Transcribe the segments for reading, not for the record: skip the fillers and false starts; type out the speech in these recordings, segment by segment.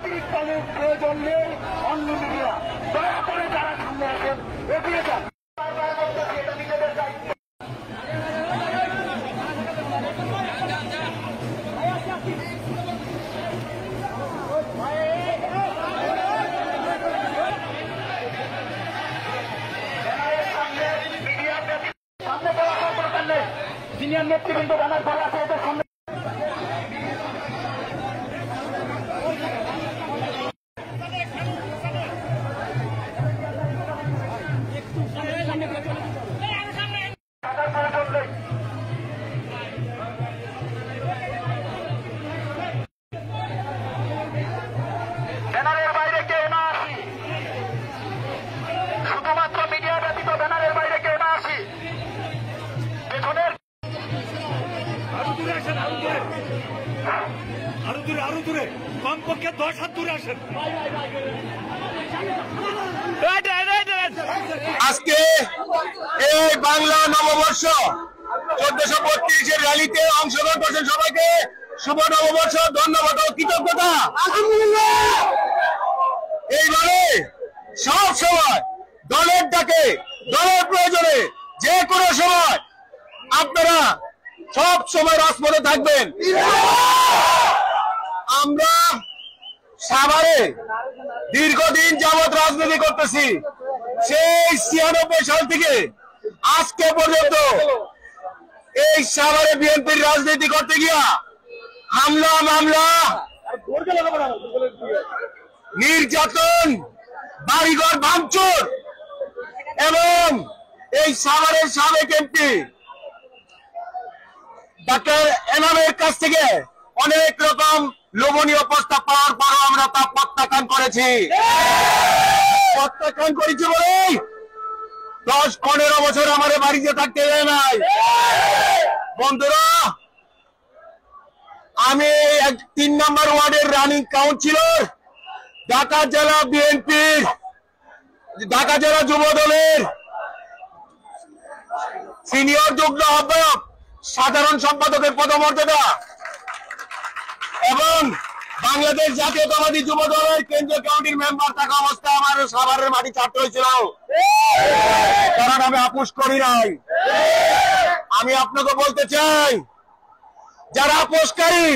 প্রয়োজন নেই। অন্য মিডিয়া দয়া করে যারা সামনে আছেন এগিয়ে যান। নিজেদের দায়িত্ব। সামনে যাওয়ার দরকার নেই। সিনিয়র নেতৃবৃন্দ ব্যানার ধরে আছে এদের সামনে। ব্যানারের বাইরে কেউ না আসি, শুধুমাত্র মিডিয়া ব্যতীত ব্যানারের বাইরে কেউ না আসি। পেছনের আরো দূরে কমপক্ষে 10 হাত দূরে আসেন। আজকে এই বাংলা নববর্ষ 1432 র্যালিতে অংশগ্রহণ করছেন। সবাইকে শুভ নববর্ষ, ধন্যবাদ ও কৃতজ্ঞতা। এইভাবে সব সময় দলের ডাকে, দলের প্রয়োজনে যে কোনো সময় আপনারা সব সময় রাজপথে থাকবেন। আমরা সাভারে দীর্ঘদিন যাবৎ রাজনীতি করতেছি, সেই 96 সাল থেকে আজকে পর্যন্ত। এই সাভারে বিএনপির রাজনীতি করতে গিয়া হামলা মামলা, নির্যাতন, বাড়িঘর ভাঙচুর এবং এই সাভারের সাবেক এমপি ডাক্তার এনামের কাছ থেকে অনেক রকম লোভনীয় প্রস্তাব পাওয়ার পরও আমরা তা প্রত্যাখ্যান করেছি। প্রত্যাখ্যান করেছি বলে 10-15 বছর আমাদের বাড়িতে থাকতে দেয় নাই। বন্ধুরা, আমি 3 নম্বর ওয়ার্ডের রানিং কাউন্সিলর, ঢাকা জেলা বিএনপির, ঢাকা জেলা যুব দলের সিনিয়র যুগ্ম আহ্বায়ক, সাধারণ সম্পাদকের পদমর্যাদা এবং বাংলাদেশ জাতীয়তাবাদী যুব দলের কেন্দ্রীয় কমিটির মেম্বার থাকা অবস্থায় আমার সাভারের মাটি ছাড়তে হয়েছিল, কারণ আমি আপোষ করি নাই। আমি আপনাকে বলতে চাই, যারা আপোষকারী,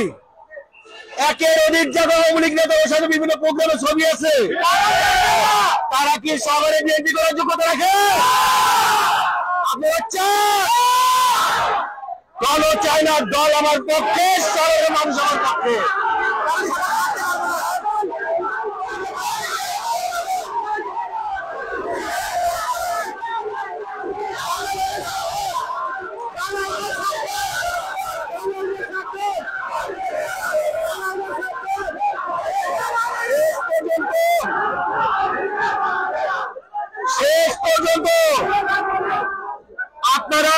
একের অধিক জায়গায় আওয়ামী লীগ নেতাদের সাথে বিভিন্ন প্রোগ্রামে ছবি আছে, তারা কি সাভারে বিএনপি করার যোগ্যতা রাখে? আপনারা চান? দলও চাই না, দল আমার পক্ষে, সাভারের মানুষ আমার পক্ষে। শেষ পর্যন্ত আপনারা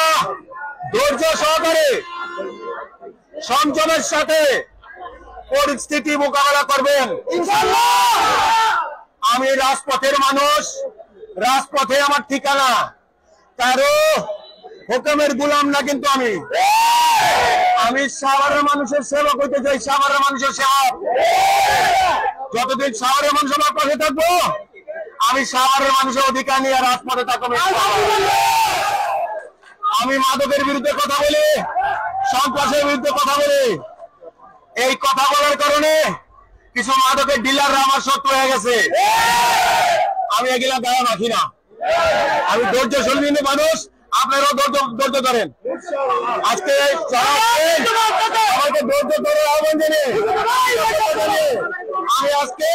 ধৈর্য সহকারে সংযমের সাথে পরিস্থিতি মোকাবেলা করবেন ইনশাআল্লাহ। আমি রাজপথের মানুষ, রাজপথে আমার ঠিকানা, কারো হুকুমের গোলাম না। কিন্তু আমি সাভারের মানুষের সেবক হইতে চাই, সাভারের মানুষের সেবক। যতদিন সাভারের মানুষ আমার পাশে থাকবো, আমি সাভারের মানুষের অধিকার নিয়ে রাজপথে থাকবো। আমি মাদকের বিরুদ্ধে কথা বলি, সন্ত্রাসের বিরুদ্ধে কথা বলি। এই কথা বলার কারণে কিছু মাদকের ডিলাররা আমার শত্রু হয়ে গেছে। আমি এগুলা গায়ে রাখি না। আমি ধৈর্যশীল মানুষ, আপনারাও ধৈর্য ধরেন। আজকে আমাকে ধৈর্য ধরে আহ্বান জানিয়ে আমি আজকে